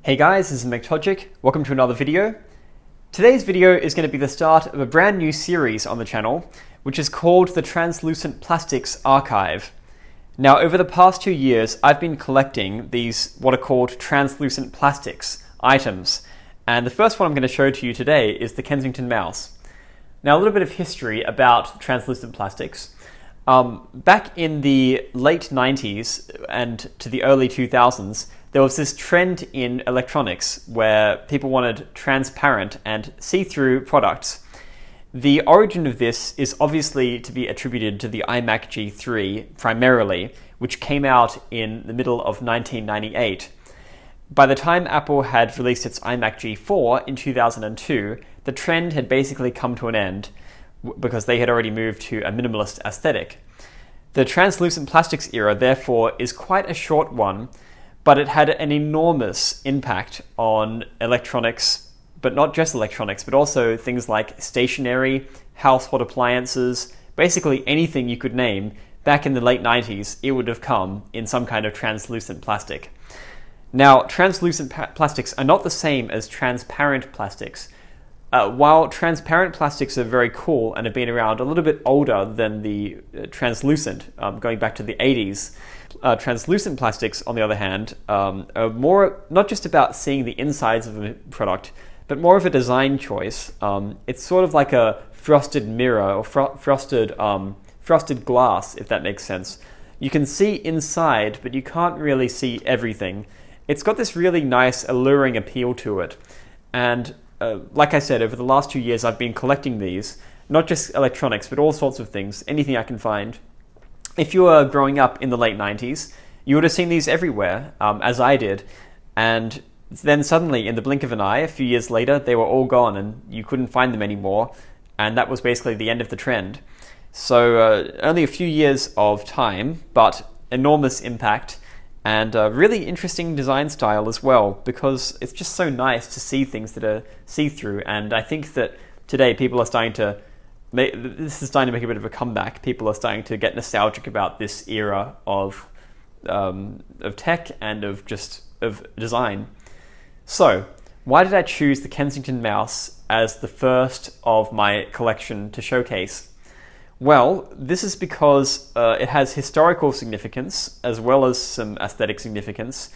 Hey guys, this is Mectojic. Welcome to another video. Today's video is going to be the start of a brand new series on the channel, which is called the Translucent Plastics Archive. Now, over the past 2 years, I've been collecting these what are called translucent plastics items, and the first one I'm going to show to you today is the Kensington mouse. Now, a little bit of history about translucent plastics. Back in the late 90s and to the early 2000s, there was this trend in electronics where people wanted transparent and see-through products. The origin of this is obviously to be attributed to the iMac G3 primarily, which came out in the middle of 1998. By the time Apple had released its iMac G4 in 2002, the trend had basically come to an end because they had already moved to a minimalist aesthetic. The translucent plastics era, therefore, is quite a short one, but it had an enormous impact on electronics, but not just electronics, but also things like stationery, household appliances, basically anything you could name. Back in the late 90s, it would have come in some kind of translucent plastic. Now, translucent plastics are not the same as transparent plastics. While transparent plastics are very cool and have been around a little bit older than the translucent, going back to the 80s, translucent plastics, on the other hand, are more not just about seeing the insides of a product, but more of a design choice. It's sort of like a frosted mirror or frosted glass, if that makes sense. You can see inside, but you can't really see everything. It's got this really nice, alluring appeal to it. And like I said, over the last 2 years, I've been collecting these, not just electronics, but all sorts of things, anything I can find. If you were growing up in the late 90s, you would have seen these everywhere, as I did. And then suddenly, in the blink of an eye, a few years later, they were all gone and you couldn't find them anymore. And that was basically the end of the trend. So only a few years of time, but enormous impact. And a really interesting design style as well, because it's just so nice to see things that are see-through. And I think that today people are starting to make a bit of a comeback. People are starting to get nostalgic about this era of tech and of design. So, why did I choose the Kensington mouse as the first of my collection to showcase? Well, this is because it has historical significance as well as some aesthetic significance,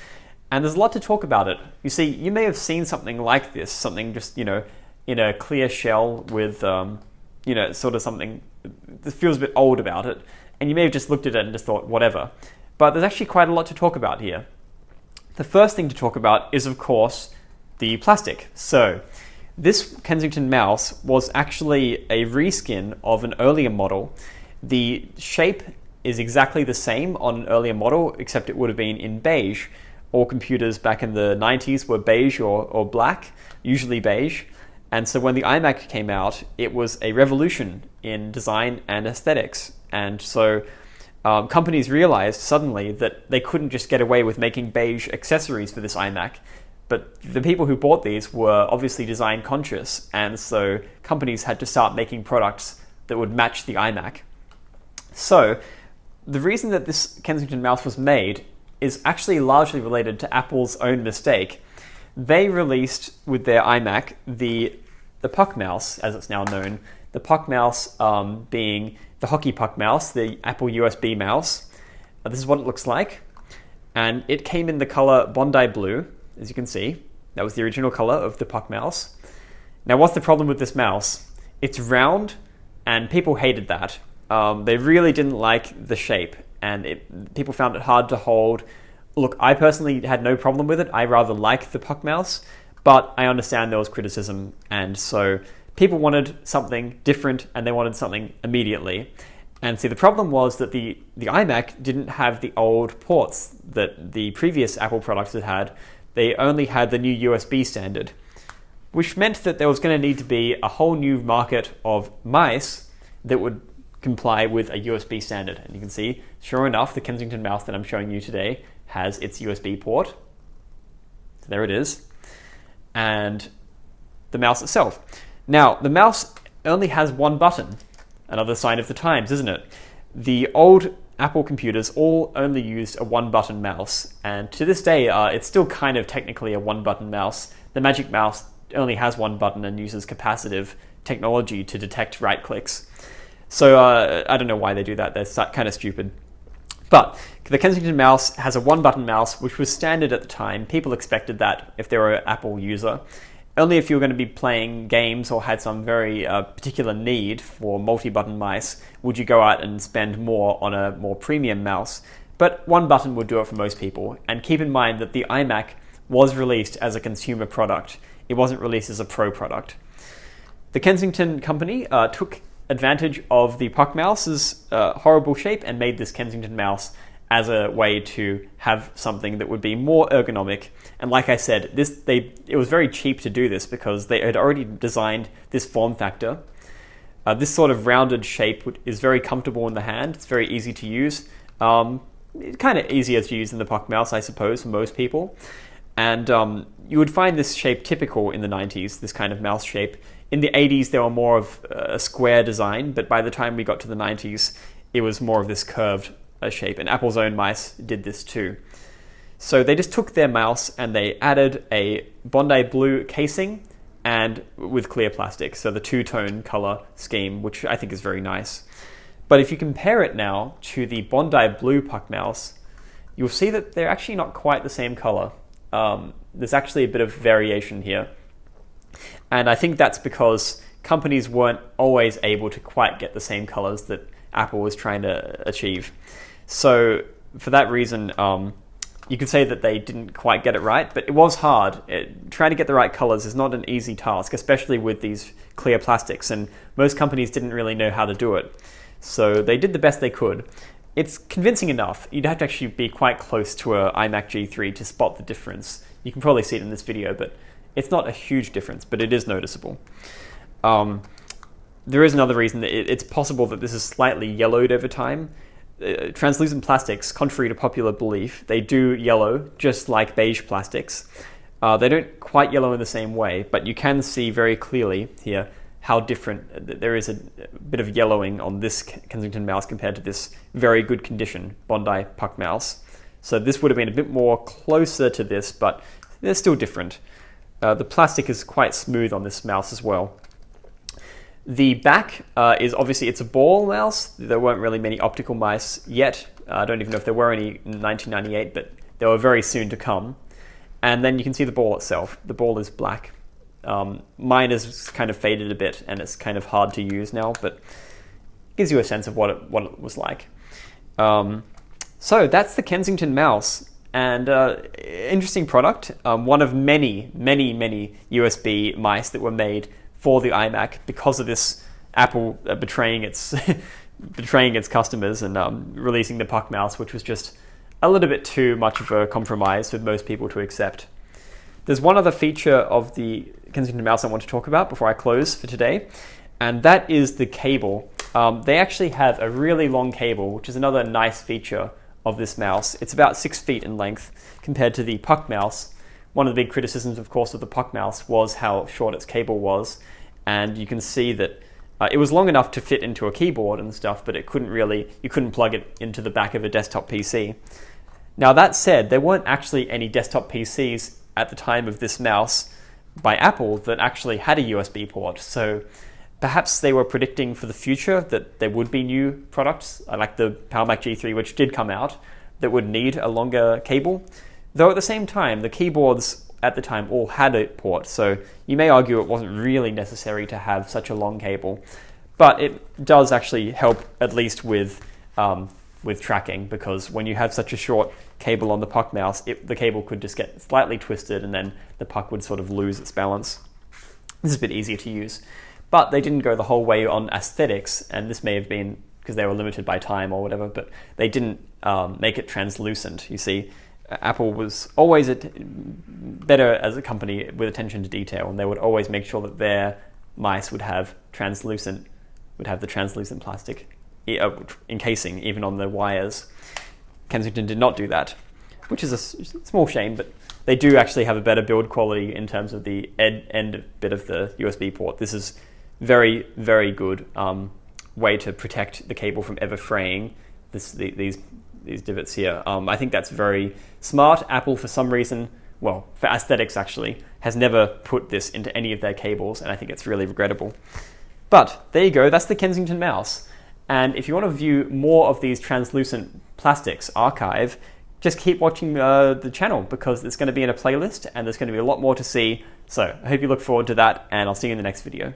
and there's a lot to talk about it. You see, you may have seen something like this, something just, in a clear shell with, sort of something that feels a bit old about it, and you may have just looked at it and just thought, whatever. But there's actually quite a lot to talk about here. The first thing to talk about is, of course, the plastic. So, this Kensington mouse was actually a reskin of an earlier model. The shape is exactly the same on an earlier model, except it would have been in beige. All computers back in the 90s were beige or black, usually beige. And so when the iMac came out, it was a revolution in design and aesthetics. And so companies realized suddenly that they couldn't just get away with making beige accessories for this iMac. But the people who bought these were obviously design conscious, and so companies had to start making products that would match the iMac. So the reason that this Kensington mouse was made is actually largely related to Apple's own mistake. They released with their iMac the puck mouse, as it's now known, the puck mouse being the hockey puck mouse, the Apple USB mouse. This is what it looks like, and it came in the color Bondi blue. As you can see, that was the original color of the puck mouse. Now, what's the problem with this mouse? It's round, and people hated that. They really didn't like the shape, and people found it hard to hold. Look, I personally had no problem with it. I rather like the puck mouse, but I understand there was criticism, and so people wanted something different, and they wanted something immediately. And see, the problem was that the iMac didn't have the old ports that the previous Apple products had. They only had the new USB standard, which meant that there was going to need to be a whole new market of mice that would comply with a USB standard. And you can see, sure enough, the Kensington mouse that I'm showing you today has its USB port. So there it is. And the mouse itself. Now, the mouse only has one button. Another sign of the times, isn't it? The old Apple computers all only used a one-button mouse, and to this day, it's still kind of technically a one-button mouse. The Magic Mouse only has one button and uses capacitive technology to detect right clicks. So I don't know why they do that. They're kind of stupid. But the Kensington mouse has a one-button mouse, which was standard at the time. People expected that if they were an Apple user. Only if you were going to be playing games or had some very particular need for multi-button mice would you go out and spend more on a more premium mouse. But one button would do it for most people. And keep in mind that the iMac was released as a consumer product. It wasn't released as a pro product. The Kensington company took advantage of the Puck Mouse's horrible shape and made this Kensington mouse as a way to have something that would be more ergonomic. And like I said, it was very cheap to do this because they had already designed this form factor. This sort of rounded shape is very comfortable in the hand. It's very easy to use. It's kind of easier to use than the Puck Mouse, I suppose, for most people. And you would find this shape typical in the 90s, this kind of mouse shape. In the 80s, they were more of a square design, but by the time we got to the 90s, it was more of this curved shape, and Apple's own mice did this too. So they just took their mouse and they added a Bondi blue casing and with clear plastic, so the two-tone color scheme, which I think is very nice. But if you compare it now to the Bondi blue Puck Mouse, you'll see that they're actually not quite the same color. There's actually a bit of variation here. And I think that's because companies weren't always able to quite get the same colors that Apple was trying to achieve. So for that reason, you could say that they didn't quite get it right, but it was hard. Trying to get the right colors is not an easy task, especially with these clear plastics, and most companies didn't really know how to do it. So they did the best they could. It's convincing enough. You'd have to actually be quite close to an iMac G3 to spot the difference. You can probably see it in this video, but it's not a huge difference, but it is noticeable. There is another reason that it's possible that this is slightly yellowed over time. Translucent plastics, contrary to popular belief, they do yellow just like beige plastics. They don't quite yellow in the same way, but you can see very clearly here how different there is a bit of yellowing on this Kensington mouse compared to this very good condition Bondi Puck Mouse. So this would have been a bit more closer to this, but they're still different. The plastic is quite smooth on this mouse as well. The back is obviously, it's a ball mouse. There weren't really many optical mice yet. I don't even know if there were any in 1998, but they were very soon to come. And then you can see the ball itself. The ball is black. Mine is kind of faded a bit, and it's kind of hard to use now, but it gives you a sense of what it was like. So that's the Kensington mouse. And interesting product. One of many USB mice that were made for the iMac because of this Apple betraying its customers and releasing the Puck Mouse, which was just a little bit too much of a compromise for most people to accept. There's one other feature of the Kensington mouse I want to talk about before I close for today, and that is the cable. They actually have a really long cable, which is another nice feature of this mouse. It's about 6 feet in length compared to the Puck Mouse. One of the big criticisms, of course, of the Puck Mouse was how short its cable was, and you can see that it was long enough to fit into a keyboard and stuff, but you couldn't plug it into the back of a desktop PC. Now that said, there weren't actually any desktop PCs at the time of this mouse by Apple that actually had a USB port, so perhaps they were predicting for the future that there would be new products, like the PowerMac G3, which did come out, that would need a longer cable. Though at the same time, the keyboards at the time all had a port, so you may argue it wasn't really necessary to have such a long cable. But it does actually help, at least with tracking, because when you have such a short cable on the Puck Mouse, the cable could just get slightly twisted and then the Puck would sort of lose its balance. This is a bit easier to use. But they didn't go the whole way on aesthetics, and this may have been because they were limited by time or whatever, but they didn't make it translucent. You see, Apple was always better as a company with attention to detail, and they would always make sure that their mice would have the translucent plastic encasing even on the wires. Kensington did not do that, which is a small shame, but they do actually have a better build quality in terms of the end bit of the USB port. This is very, very good way to protect the cable from ever fraying these divots here. I think that's very smart. Apple, for some reason, well, for aesthetics actually, has never put this into any of their cables, and I think it's really regrettable. But there you go, that's the Kensington mouse. And if you want to view more of these translucent plastics archive, just keep watching the channel, because it's going to be in a playlist and there's going to be a lot more to see. So I hope you look forward to that, and I'll see you in the next video.